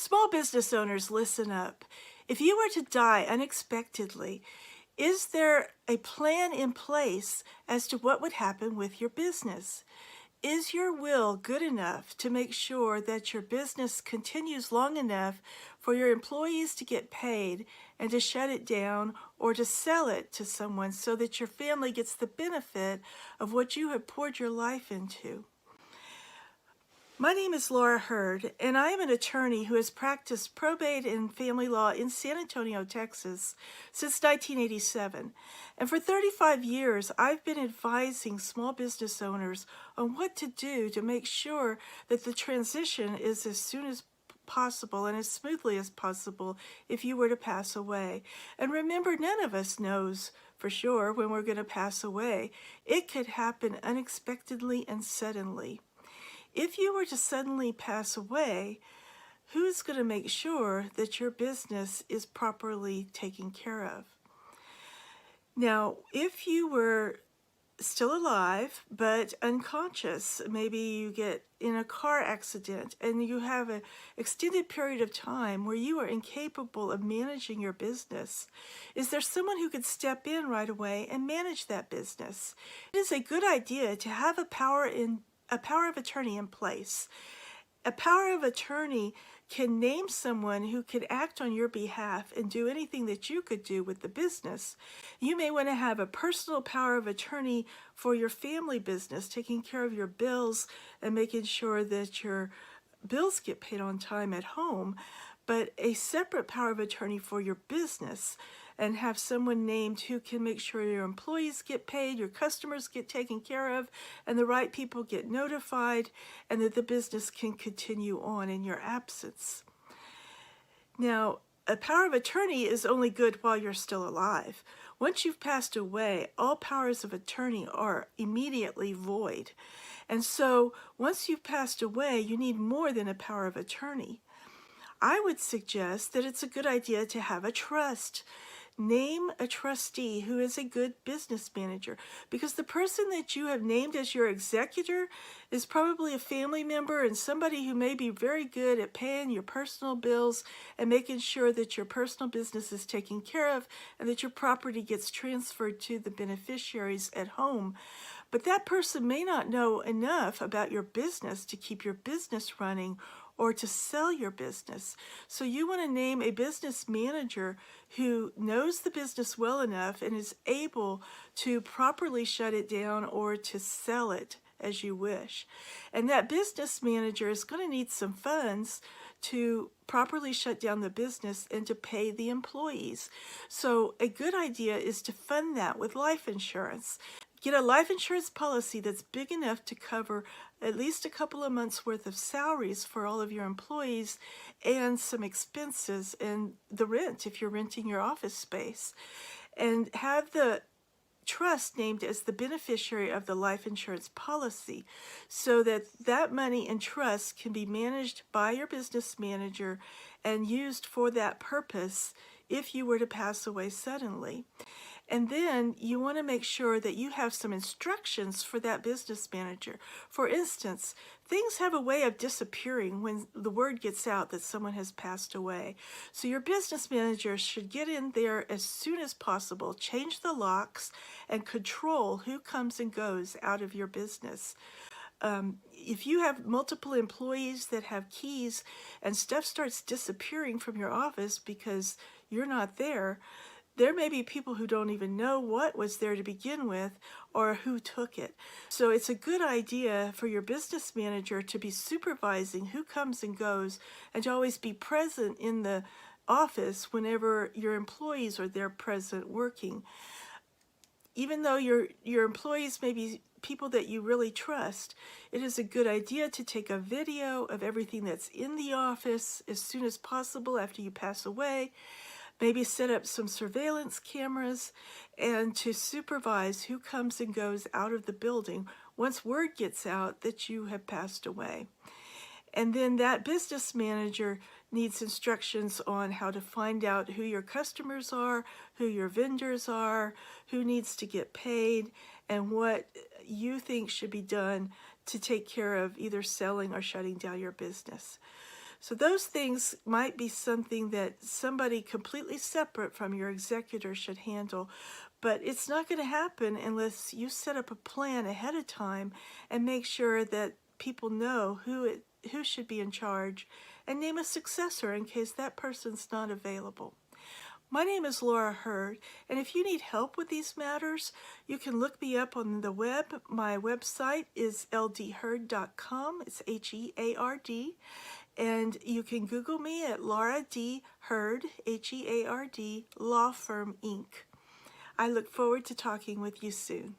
Small business owners, listen up. If you were to die unexpectedly, is there a plan in place as to what would happen with your business? Is your will good enough to make sure that your business continues long enough for your employees to get paid and to shut it down or to sell it to someone so that your family gets the benefit of what you have poured your life into? My name is Laura Hurd, and I am an attorney who has practiced probate and family law in San Antonio, Texas, since 1987. And for 35 years, I've been advising small business owners on what to do to make sure that the transition is as soon as possible and as smoothly as possible if you were to pass away. And remember, none of us knows for sure when we're going to pass away. It could happen unexpectedly and suddenly. If you were to suddenly pass away, who's going to make sure that your business is properly taken care of? Now, if you were still alive but unconscious, maybe you get in a car accident and you have an extended period of time where you are incapable of managing your business, is there someone who could step in right away and manage that business? It is a good idea to have a power of attorney in place. A power of attorney can name someone who could act on your behalf and do anything that you could do with the business. You may want to have a personal power of attorney for your family business, taking care of your bills and making sure that your bills get paid on time at home, but a separate power of attorney for your business, and have someone named who can make sure your employees get paid, your customers get taken care of, and the right people get notified, and that the business can continue on in your absence. Now, a power of attorney is only good while you're still alive. Once you've passed away, all powers of attorney are immediately void. And so once you've passed away, you need more than a power of attorney. I would suggest that it's a good idea to have a trust. Name a trustee who is a good business manager, because the person that you have named as your executor is probably a family member and somebody who may be very good at paying your personal bills and making sure that your personal business is taken care of and that your property gets transferred to the beneficiaries at home. But that person may not know enough about your business to keep your business running or to sell your business. So you want to name a business manager who knows the business well enough and is able to properly shut it down or to sell it as you wish. And that business manager is going to need some funds to properly shut down the business and to pay the employees. So a good idea is to fund that with life insurance. Get a life insurance policy that's big enough to cover at least a couple of months worth of salaries for all of your employees and some expenses and the rent if you're renting your office space. And have the trust named as the beneficiary of the life insurance policy so that that money in trust can be managed by your business manager and used for that purpose if you were to pass away suddenly. And then you want to make sure that you have some instructions for that business manager. For instance, things have a way of disappearing when the word gets out that someone has passed away. So your business manager should get in there as soon as possible, change the locks, and control who comes and goes out of your business. If you have multiple employees that have keys and stuff starts disappearing from your office because you're not there, there may be people who don't even know what was there to begin with or who took it. So it's a good idea for your business manager to be supervising who comes and goes and to always be present in the office whenever your employees are there present working. Even though your employees may be people that you really trust, it is a good idea to take a video of everything that's in the office as soon as possible after you pass away. Maybe set up some surveillance cameras and to supervise who comes and goes out of the building once word gets out that you have passed away. And then that business manager needs instructions on how to find out who your customers are, who your vendors are, who needs to get paid, and what you think should be done to take care of either selling or shutting down your business. So those things might be something that somebody completely separate from your executor should handle, but it's not going to happen unless you set up a plan ahead of time and make sure that people know who should be in charge, and name a successor in case that person's not available. My name is Laura Hurd, and if you need help with these matters, you can look me up on the web. My website is ldhurd.com. It's Heard. And you can Google me at Laura D. Hurd, Heard, Law Firm, Inc. I look forward to talking with you soon.